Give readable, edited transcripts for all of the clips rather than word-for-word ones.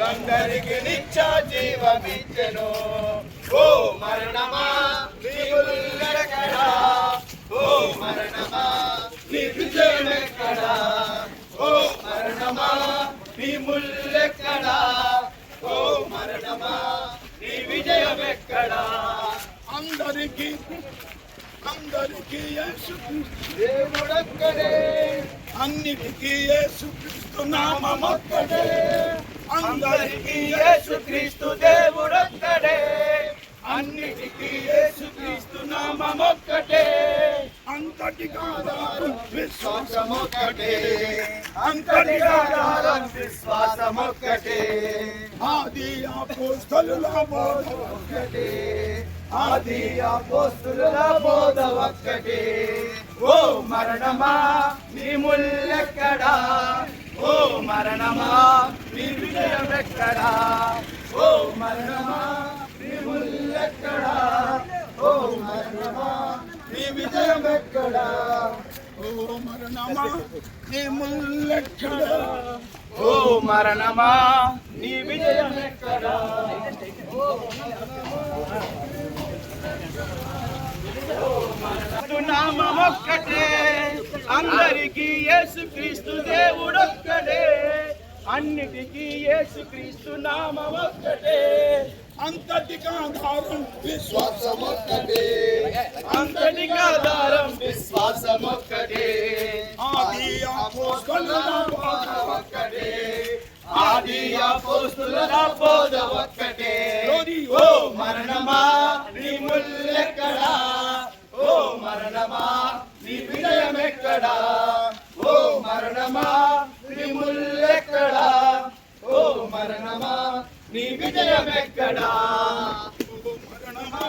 పాపులందరికీ నిత్య జీవమిచ్చెను. ఓ మరణమా నీ ముల్లెక్కడా, ఓ మరణమా నీ విజయమెక్కడా, ఓ మరణమా నీ ముల్లెక్కడా, ఓ మరణమా నీ విజయమెక్కడా. అందరికీ యేసుక్రీస్తు దేవుడొక్కడే, అన్నిటికీ యేసుక్రీస్తు నామమొక్కడే. అందరికీ యేసుక్రీస్తు దేవుడొక్కడే, అన్నిటికీ యేసుక్రీస్తు నామమొక్కటే. అంతటికి ఆధారం విశ్వాసమొక్కటే, అంతటికి ఆధారం విశ్వాసమొక్కటే. ఆది అపోస్తలుల బోధ ఒక్కటే, ఆది అపోస్తలుల బోధ ఒక్కటే. ఓ మరణమా నీ ముల్లెక్కడా, ఓ మరణమా నీ విజయమెక్కడా, ఓ మరణమా నీ ముల్లెక్కడా, ఓ మరణమా నీ విజయమెక్కడా, ఓ మరణమా నీ ముల్లెక్కడా, ఓ మరణమా నీ విజయమెక్కడా. నామమొక్కటే, అందరికీ యేసుక్రీస్తు దేవుడొక్కడే, అన్నిటికీ యేసుక్రీస్తు నామమొక్కటే. అంతటికి ఆధారం విశ్వాసమొక్కటే, అంతటికి ఆధారం విశ్వాసమొక్కటే. ఆది అపోస్తలుల బోధ ఒక్కటే, ఆది అపోస్తలుల బోధ ఒక్కటే. ఓ మరణమా నీ ముల్లెక్కడా, ఓ మరణమా నీ విజయమెక్కడా, ఓ మరణమా నీ ముల్లెక్కడా, ఓ మరణమా నీ విజయమెక్కడా, ఓ మరణమా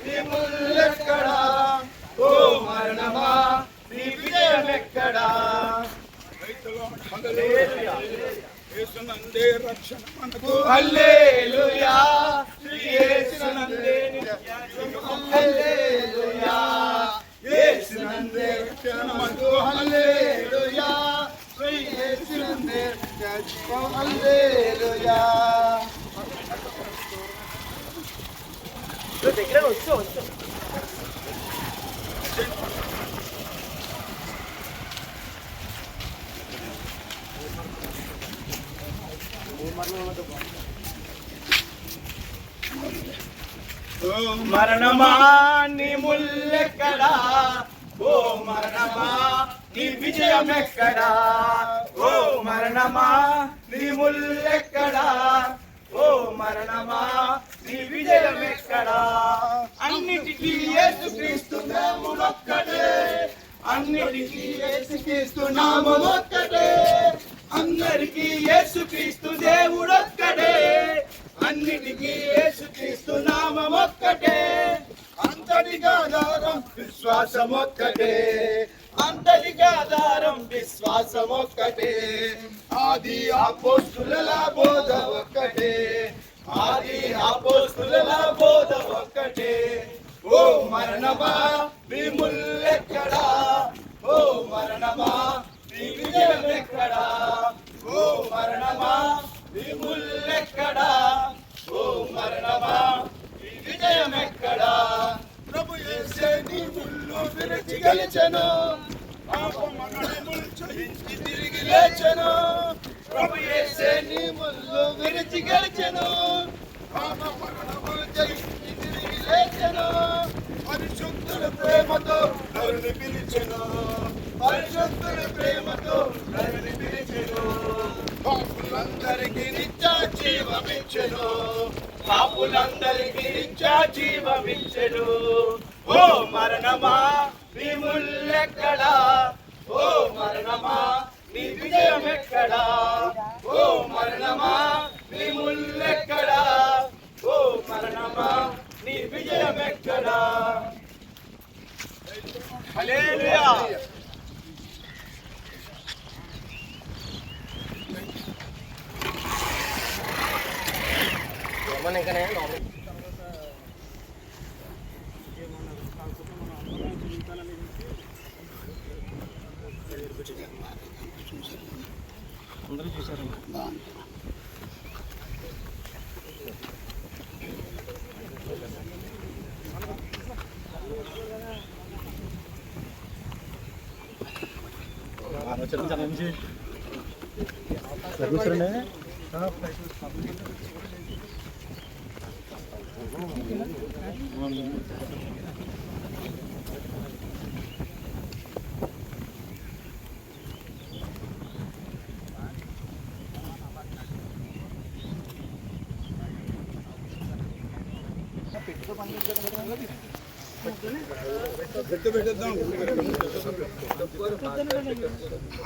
నీ ముల్లెక్కడా, ఓ మరణమా నీ విజయమెక్కడా. యేసునందే రక్షణ మనకు, హల్లెలూయా. శ్రీ యేసునందే హల్లెలూయా, యేసునందే రక్షణ మనకు, హల్లెలూయా. శ్రీ యేసునందే హల్లెలూయా. దగ్గర వచ్చు మరణమా నీ ముల్లెక్కడా, ఓ మరణమా నీ విజయమెక్కడా, ఓ మరణమా నీ ముల్లెక్కడా, ఓ మరణమా నీ విజయమెక్కడా. అన్నిటికీ యేసుక్రీస్తు దేవుడొక్కడే, అన్నిటికీ యేసుక్రీస్తు నామమొక్కటే. అందరికీ యేసుక్రీస్తు దేవుడొక్కడే, అన్నిటికీ యేసుక్రీస్తు నామమొక్కటే. అంతటికి ఆధారం విశ్వాసమొక్కటే, అంతటికి ఆధారం విశ్వాసమొక్కటే. ఆది అపోస్తలుల బోధ ఒక్కటే, ఆది అపోస్తలుల బోధ ఒక్కటే. ఓ మరణమా నీ ముల్లెక్కడా, ఓ మరణమా నీ విజయమెక్కడా, ఓ మరణమా నీ ముల్లెక్కడా, ఓ మరణమా నీ విజయమెక్కడా. ప్రభు యేసే నీ ముల్లు విరిచి గెలిచెను, పాపమరణములు జయించి తిరిగి లేచెను. ప్రభు యేసే నీ ముల్లు విరిచి గెలిచెను, పాపమరణములు జయించి తిరిగి లేచెను. పరిశుద్ధుల ప్రేమతో నరుని పిలిచెను, పరిశుద్ధుల ప్రేమతో నరుని పిలిచెను. పాపులందరికీ నిత్య జీవమిచ్చెను, పాపులందరికీ నిత్య జీవమిచ్చెను. ఓ మరణమా నీ ముల్లెక్కడా, ఓ మరణమా నీ విజయమెక్కడా, ఓ మరణమా నీ ముల్లెక్కడా, ఓ మరణమా నీ విజయమెక్కడా. హల్లెలూయా. అందరూ చూసారు. కూర్చోండి.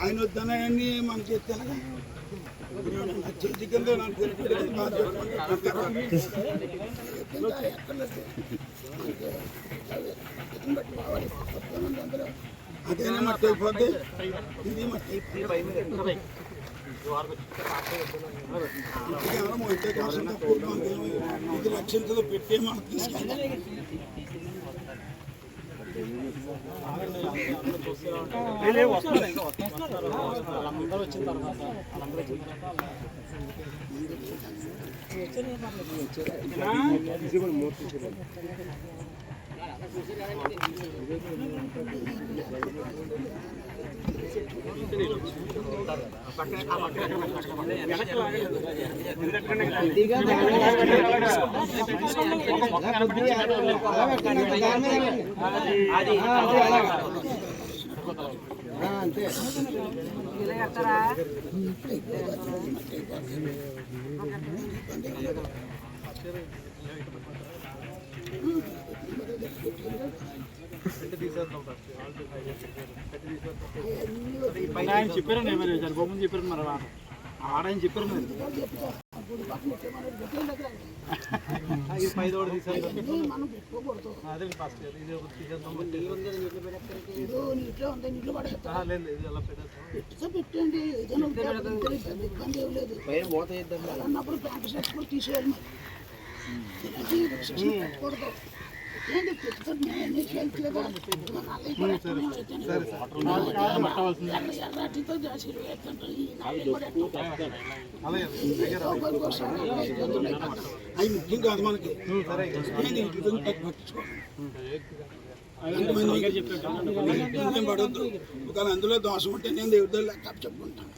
ఆయన వద్దనని మనకి చికెన్తో నాకు అదేనా మట్టి అయిపోద్ది, ఇది మట్టి అయిపోయింది. మొయితే కోసం తక్కువ ఇది లక్ష్యంతో పెట్టే మనకు తీసుకెళ్తాం. వాళ్ళందరూ వచ్చిన తర్వాత అంతే ఆయన చెప్పారు మరి గోముందు చెప్పారు మరి ఆడాయన చెప్పారు మరి పైదోడు తీసారు అదే ఫస్ట్ ఇది పెట్టండి అన్నప్పుడు ప్యాంట్ షర్ట్ కూడా తీసేయాలి. అవి ముఖ్యం కాదు మనకి. పడద్దు ఒకవేళ అందులో దోషం ఉంటే నేను దేవుడి లెక్క చెప్పుకుంటాను.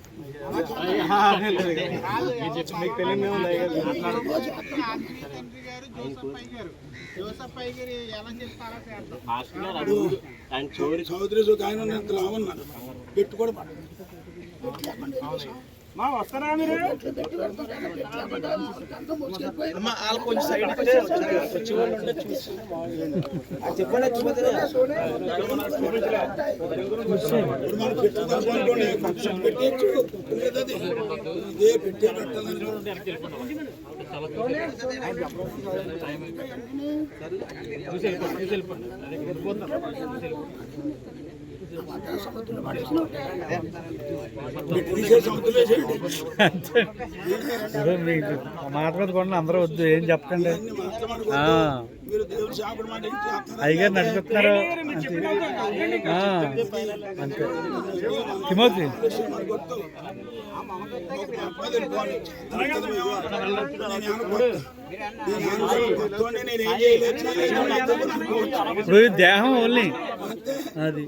చౌదరి ఆయన లావన్నారు పెట్టు కూడా పడదు. వస్తారా మీరు కొంచెం సైడ్ ఇదే పెట్టే పెట్టాలని మాట మీద కొన్న అందరూ వద్దు ఏం చెప్పకండి. అయ్యగారు నడిపిస్తున్నారు అంతే. తిమోతి ఇప్పుడు దేహం ఓన్లీ అది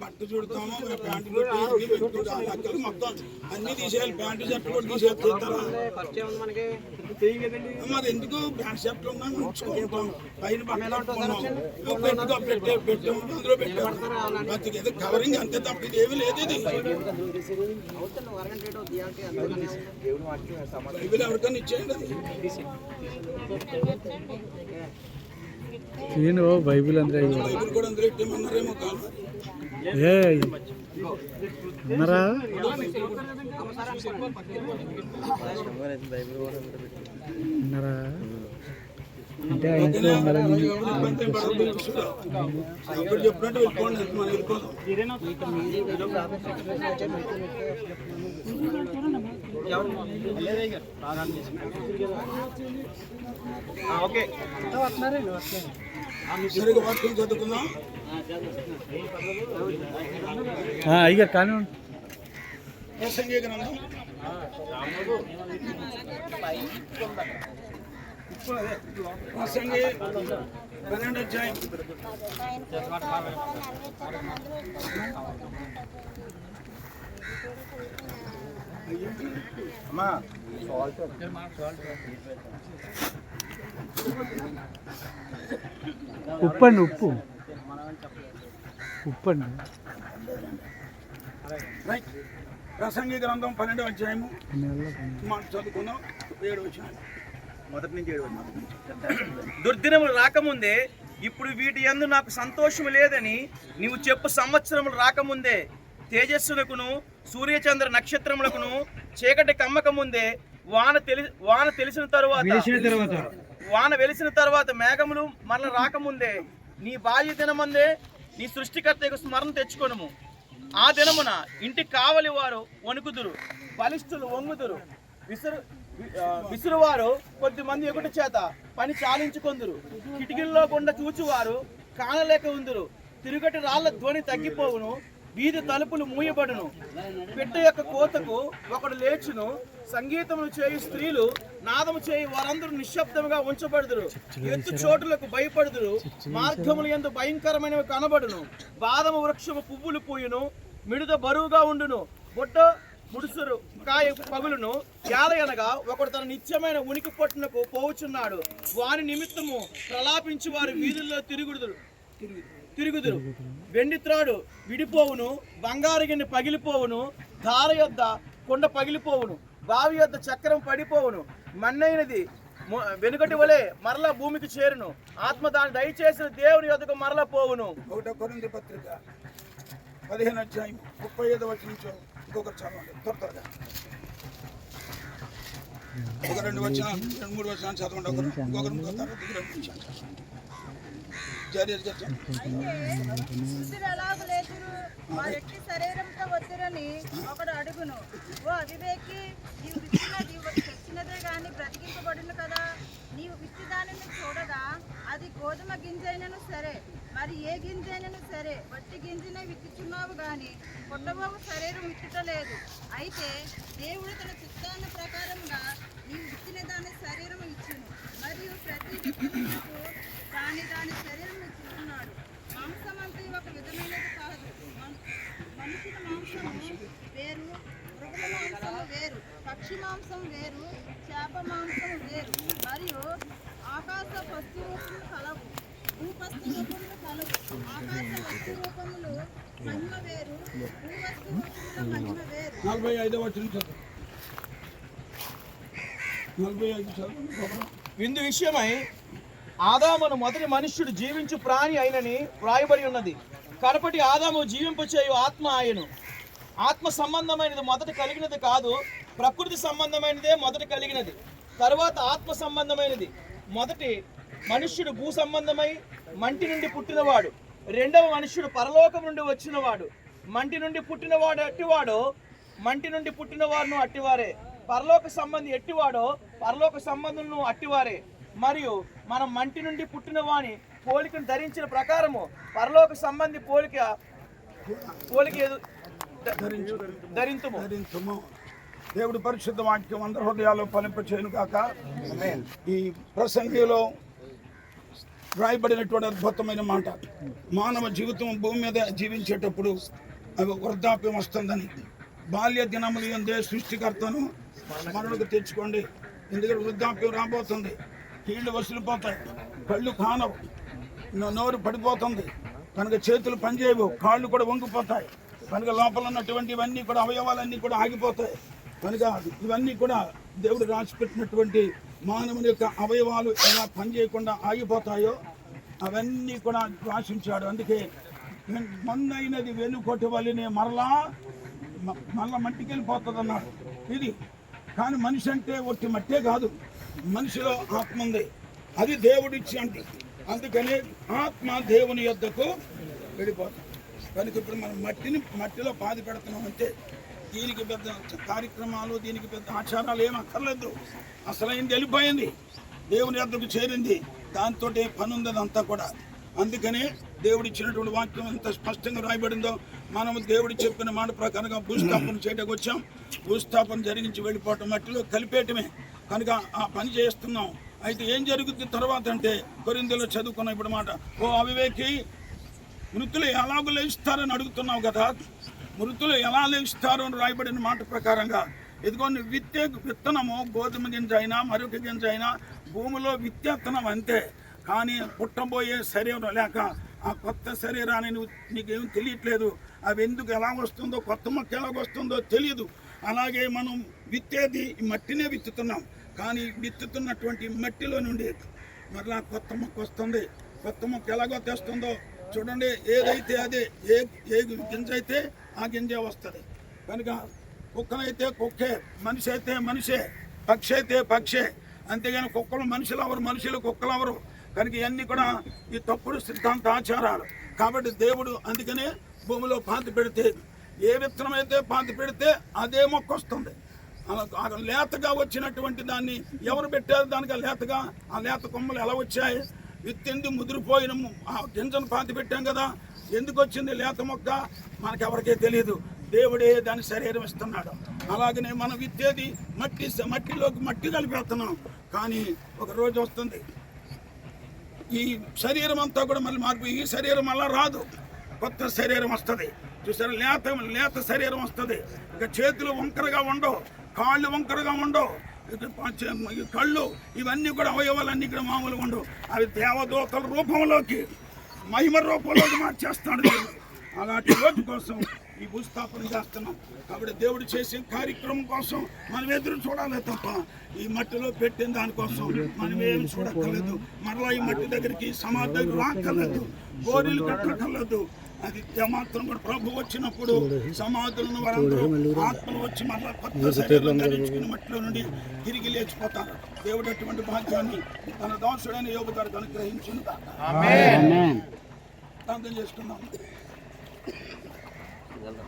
బట్ట చూడతాము ప్యాంటు మొత్తం అన్ని తీసేయాలి. ప్యాంటు షర్ట్ కూడా తీసేస్తారా మరి ఎందుకు ప్యాంట్ షర్ట్ ఉంచుకుంటాం పైన పెట్టుకో పెట్టాము అందులో పెట్టాము ఏదో కవరింగ్ అంతే తప్ప ఇది ఏమీ లేదు. ఇది బైబిల్ ఎవరికైనా ఇచ్చేయండి. నేను బైబిల్ అందరూ బైబిల్ కూడా అందరూ ఇట్టేమన్నారేమో కాదు అన్నారా. అన్నారా అంటే ఆయనతో చెప్పినట్టు వెళ్ళిపోండి మనం వెళ్ళిపోతాం. ఓకే సరిగా వాక్యం చదువుకుందాం. అయ్యా కానీ ప్రసంగి 12వ అధ్యాయం అమ్మా ఉప్పండి ఉప్పండి రైట్. ప్రసంగి గ్రంథం 12వ అధ్యాయము మనం చదువుకుందాం 7వ వచనం. మొదటి నుంచి 7 వరకు. దుర్దినములు రాకముందే ఇప్పుడు వీటి యందు నాకు సంతోషము లేదని నీవు చెప్పు సంవత్సరములు రాకముందే తేజస్సులకును సూర్యచంద్ర నక్షత్రములకును చీకటి కమ్మక ముందే వాన తెలిసిన తరువాత మేఘములు మరల రాకముందే నీ బాల్య దినమందే నీ సృష్టికర్త స్మరణ తెచ్చుకొనుము. ఆ దినమున ఇంటి కావలి వారు వణుకుదురు, బలిష్ఠులు వంగుదురు, విసురువారు కొద్దిమంది ఎగుట చేత పని చాలించుకొందురు, కిటికీల్లో గుండా చూచువారు కానలేక ఉందురు, తిరుగటి రాళ్ల ధ్వని తగ్గిపోవును, వీధి తలుపులు మూయబడును, పిట్ట యొక్క కోతకు ఒకడు లేచును, సంగీతములు చేయు స్త్రీలు నాదము చేయి వారందరూ నిశ్శబ్దముగా ఉంచబడుదురు, ఎత్తు చోటులకు భయపడుదురు, మార్గములు యందు భయంకరమైనవి కనబడును, బాదము వృక్షము పువ్వులు పూయును, మిడుద బరువుగా ఉండును, బొట్ట ముడుసురు కాయ పగులును, యాలయనగా ఒకడు తన నిత్యమైన ఉనికి పట్టునకు పోవుచున్నాడు, వాని నిమిత్తము ప్రలాపించి వారి వీధుల్లో తిరుగుదురు, వెండి త్రాడు విడిపోవును, బంగారు గిన్నె పగిలిపోవును, ధార యొద్ద కొండ పగిలిపోవును, బావి యొద్ద చక్రం పడిపోవును, మన్నైనది వెనుకటి వలె మరలా భూమికి చేరును, ఆత్మ దాన్ని దయచేసిన దేవుని యొద్దకు మరలా పోవును. 1 కొరింథీ పత్రిక 15వ అధ్యాయం 35వ వచనం నుంచి ఇంకొకరు చదవండి త్వరగా. 2 వచనాలు 3 వచనాలు చదవండి. ఇంకొకరు శరీరంతో వద్దురని ఒకడు అడుగును, ఓ అవివేకి, నీవు తెచ్చినదే గాని బ్రతికింపబడును కదా, నీవు విత్తి దానిని చూడగా అది గోధుమ గింజైనను సరే, మరి ఏ గింజైనను సరే వట్టి గింజనే విత్తుచున్నావు గాని పొట్టబోవు శరీరం విత్తుటలేదు. అయితే దేవుడు తన చిత్తాన్ని ప్రకారంగా నీవు విత్తిన దాని శరీరం ఇచ్చును, మరియు ప్రతి విత్తనమునకు దాని శరీరం ఇచ్చుతున్నాడు. మాంసం అంటే ఒక విధమైనది కాదు, మనుషుల మాంసము వేరు, మృగల మాంసము వేరు, పక్షి మాంసం వేరు, చేప మాంసం వేరు, మరియు ఆకాశ వస్తు రూపములు కలవు, భూపస్తు రూపములు కలవు. ఆకాశ వస్తు రూపములు మహిమ వేరు, భూవస్తు రూపముల మహిమ వేరు. 45వ వచనం చదువు. 45 చదువు. ఇందు విషయమై ఆదామును మొదటి మనుష్యుడు జీవించు ప్రాణి అయినని వ్రాయబడి ఉన్నది. కడపటి ఆదాము జీవింపచేయు ఆత్మ ఆయను. ఆత్మ సంబంధమైనది మొదట కలిగినది కాదు, ప్రకృతి సంబంధమైనదే మొదట కలిగినది, తరువాత ఆత్మ సంబంధమైనది. మొదటి మనుష్యుడు భూ సంబంధమై మంటి నుండి పుట్టినవాడు, రెండవ మనుష్యుడు పరలోకం నుండి వచ్చినవాడు. మంటి నుండి పుట్టినవాడు అట్టివాడో, మంటి నుండి పుట్టినవాడును అట్టివారే. పరలోక సంబంధి ఎట్టివాడో, పరలోక సంబంధులను అట్టివారే. మరియు మనం మంటి నుండి పుట్టిన వాని పోలికను ధరించిన ప్రకారము పరలోక సంబంధి పోలిక ధరించుము. దేవుడి పరిశుద్ధ వాక్యం అందరి హృదయాల్లో ఫలింపచేయును కాక. ఈ ప్రసంగిలో రాయబడినటువంటి అద్భుతమైన మాట, మానవ జీవితం భూమి మీద జీవించేటప్పుడు అవి వృద్ధాప్యం వస్తుందని, బాల్య దినములు ఎందే సృష్టికర్తను స్మరణకు తెచ్చుకోండి, ఎందుకంటే వృద్ధాప్యం రాబోతుంది, కీళ్ళు వసిలిపోతాయి, కళ్ళు కానవు, నోరు పడిపోతుంది, కనుక చేతులు పనిచేయవు, కాళ్ళు కూడా వంగిపోతాయి, కనుక లోపల ఉన్నటువంటి ఇవన్నీ కూడా అవయవాలన్నీ కూడా ఆగిపోతాయి. కనుక ఇవన్నీ కూడా దేవుడు రాసిపెట్టినటువంటి మానవుని యొక్క అవయవాలు ఎలా పనిచేయకుండా ఆగిపోతాయో అవన్నీ కూడా రాసించాడు. అందుకే మొన్నైనది వెనుకొట్టి వల్లనే మరలా మట్టికి వెళ్ళిపోతుంది అన్నాడు. ఇది కానీ మనిషి అంటే ఒట్టి మట్టే కాదు, మనిషిలో ఆత్మ ఉంది, అది దేవుడిచ్చి అంటే, అందుకని ఆత్మ దేవుని యొద్దకు వెళ్ళిపోతుంది. కనుక ఇప్పుడు మనం మట్టిలో పాతి పెడుతున్నాం అంటే దీనికి పెద్ద కార్యక్రమాలు, దీనికి పెద్ద ఆచారాలు ఏం అక్కర్లేదు, అసలైంది వెళ్ళిపోయింది, దేవుని యొద్దకు చేరింది, దాంతో పని ఉంది అదంతా కూడా. అందుకనే దేవుడు ఇచ్చినటువంటి వాక్యం ఎంత స్పష్టంగా రాయబడిందో, మనము దేవుడు చెప్పిన మాట ప్రకారంగా భూస్థాపన చేయడానికి వచ్చాం. భూస్థాపన జరిగించి వెళ్ళిపోవటం, మట్టిలో కలిపేయటమే. కనుక ఆ పని చేస్తున్నాం. అయితే ఏం జరుగుద్ది తర్వాత అంటే కొరింథీయులో చదువుకున్న ఇప్పుడు మాట, ఓ అవివేకి, మృతులు ఎలాగో లేస్తారని అడుగుతున్నావు కదా, మృతులు ఎలా లేస్తారు అని రాయబడిన మాట ప్రకారంగా ఇదిగో విత్తే విత్తనము గోధుమ గింజ అయినా మరొక గింజ అయినా భూమిలో విత్తేత్తనం అంతే. కానీ పుట్టబోయే శరీరం లేక ఆ కొత్త శరీరాన్ని నీకేం తెలియట్లేదు. అవి ఎందుకు ఎలా వస్తుందో, కొత్త మొక్క ఎలా వస్తుందో తెలియదు. అలాగే మనం విత్తేది మట్టినే విత్తుతున్నాం, కానీ విత్తుతున్నటువంటి మట్టిలో నుండి మరలా కొత్త మొక్క వస్తుంది. కొత్త మొక్క ఎలాగో తెస్తుందో చూడండి. ఏదైతే అదే, ఏ గింజ అయితే ఆ గింజే వస్తుంది. కనుక కుక్కనైతే కుక్కే, మనిషి అయితే మనిషే, పక్షి అయితే పక్షే. అంతేగాని కుక్కలు మనుషులు ఎవరు, మనుషులు కుక్కలు ఎవరు. కనుక ఇవన్నీ కూడా ఈ తప్పుడు సిద్ధాంత ఆచారాలు. కాబట్టి దేవుడు అందుకనే భూమిలో పాతి పెడితే, ఏ విత్తనం అయితే పాతి పెడితే అదే మొక్క వస్తుంది. లేతగా వచ్చినటువంటి దాన్ని ఎవరు పెట్టారు? దానికి లేతగా ఆ లేత కొమ్మలు ఎలా వచ్చాయి? విత్తింది ముదిరిపోయిన ఆ గింజను పాతి పెట్టాం కదా, ఎందుకు వచ్చింది లేత మొక్క మనకెవరికే తెలియదు. దేవుడే దాని శరీరం ఇస్తున్నాడు. అలాగనే మనం విత్తేది మట్టిలోకి మట్టి కలిపేస్తున్నాం. కానీ ఒక రోజు వస్తుంది, ఈ శరీరం అంతా కూడా మళ్ళీ మార్పు. ఈ శరీరం మళ్ళీ రాదు, కొత్త శరీరం వస్తుంది. చూసారా, లేత శరీరం వస్తుంది. ఇక చేతులు వంకరగా ఉండవు, కాళ్ళు వంకరగా ఉండవు, కళ్ళు ఇవన్నీ కూడా అవయవాలన్నీ ఇక్కడ మామూలుగా ఉండవు. అవి దేవదూతల రూపంలోకి, మహిమ రూపంలోకి మార్చేస్తాడు దేవుడు. అలాంటి రోజు కోసం ఈ భూస్థాపన చేస్తున్నాం. కాబట్టి దేవుడు చేసే కార్యక్రమం కోసం మనం ఎదురు చూడాలి తప్ప ఈ మట్టిలో పెట్టిన దానికోసం మనం ఏమి చూడక్కర్లేదు. మరలా ఈ మట్టి దగ్గరికి సమాధి దగ్గర రాక్కర్లేదు, గోరీలు కట్టక్కర్లేదు. అది ఏమాత్రం కూడా ప్రభు వచ్చినప్పుడు సమాధులను వారందరూ ఆత్మలు వచ్చి మరలా కొత్త శరీరం ధరించుకుని మట్టిలో నుండి తిరిగి లేచిపోతారు. దేవుడు అటువంటి భాగ్యాన్ని తన దాసుడైన యోబు గారికి అనుగ్రహించును గాక. ప్రార్థన చేసుకున్నాం.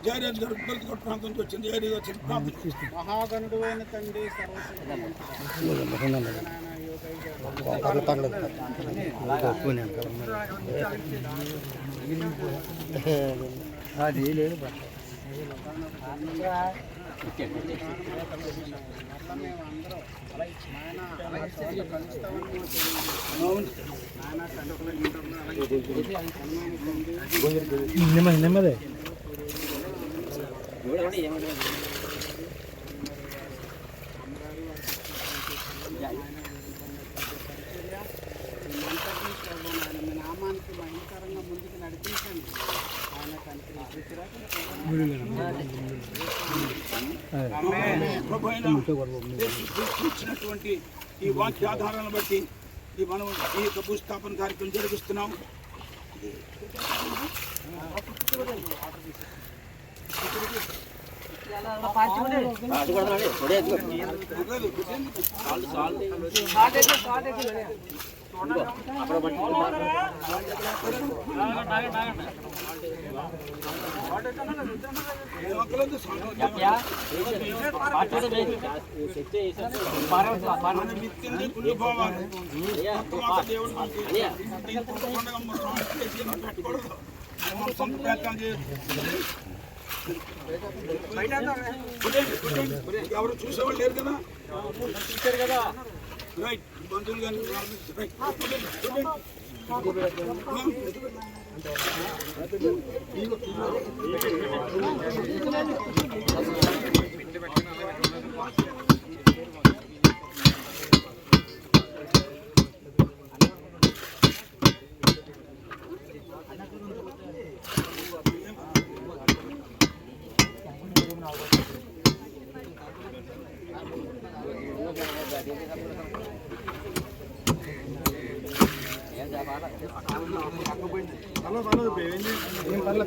జయరాజ్ గారు ఉత్తర ప్రాంతం వచ్చింది, ఏరియా వచ్చింది. మహాగణుడు అయిన తండ్రి నెమ్మదే నామానికి భయంకరంగా ముందుకు నడిపించండి. ఇచ్చినటువంటి ఈ వాక్య ఆధారాలను బట్టి ఈ మనం ఈ భూస్థాపన కార్యక్రమం జరిగిస్తున్నాం. ఎవరు చూసేవాళ్ళు లేరు కదా, చూశారు కదా. రైట్, బంధువులు కానీ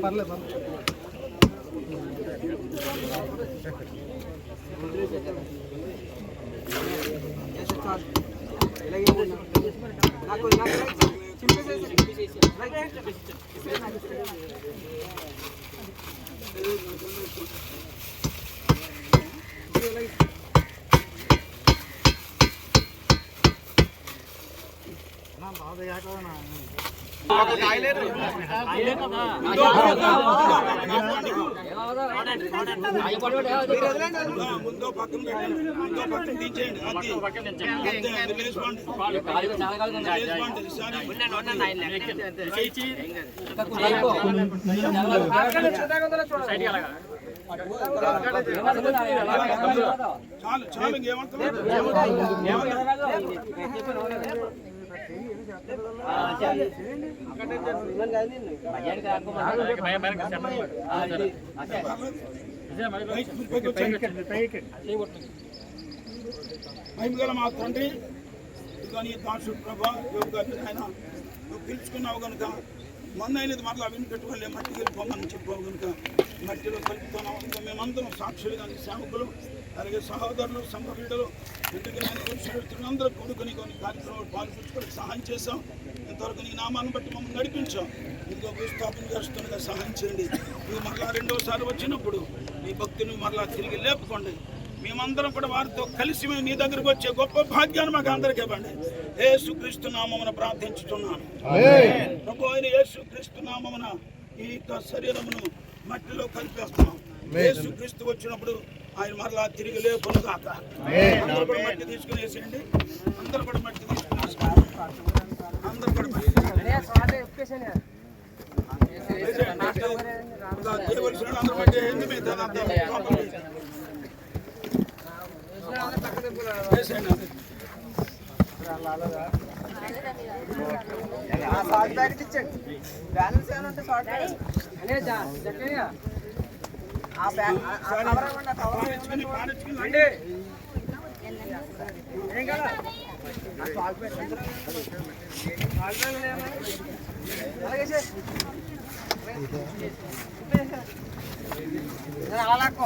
పర్లేదు. ముందో పక్కన పెట్టండి, ముందో పక్కన తీసేయండి. అది అంతే, అది లేచిపోండి. లేచిపోండి. చాలు చాలు, ఇంకేమంటున్నారు? మహిమగల మా తండ్రి, ఇదిగో నీ దాసుడు ప్రభా, ఆయన నువ్వు పిలుచుకున్నావు కనుక మొన్నైనది మరలా వినిపెట్టుకోలే, మట్టికి వెళ్ళిపోమని చెప్పావు కనుక మట్టిలో కలుపుతున్నావు. ఇంకా మేమందరం సాక్షులు కానీ సేవకులు, అలాగే సహోదరులు, సంఘీయులు, ఎందుకంటే పురుషులందరూ కొడుకుని కొన్ని కార్యక్రమాలు పాల్పంచుకొని సహాయం చేశాం. ఇంతవరకు నీ నామాన్ని బట్టి మమ్మల్ని నడిపించాం. ఇంకో భూస్థాపన చేస్తుండగా సహాయం చేయండి. నువ్వు మరలా రెండోసారి వచ్చినప్పుడు నీ భక్తిని మరలా తిరిగి లేపుకోండి. మేమందరం కూడా వారితో కలిసి మేము నీ దగ్గరకు వచ్చే గొప్ప భాగ్యాన్ని మాకు అందరికీ ఇవ్వండి. యేసుక్రీస్తు నామమున ప్రార్థించుతున్నాను. ప్రభు అయిన యేసుక్రీస్తు నామమున ఈ శరీరమును మట్టిలో కలిపేస్తున్నాం. యేసుక్రీస్తు వచ్చినప్పుడు ఆయన మరలా తిరిగి లేపును కాక. అందరూ కూడా మట్టి తీసుకుని వేసేయండి. అందరూ కూడా మట్టి తీసుకుని వేసుకోండి. అందరూ కూడా మట్టి చేయవలసిన అందరూ మట్టి వేయండి. మిగతా బ్యాలెన్స్ ఏమైనా ఉంటే షార్ట్ అలాగే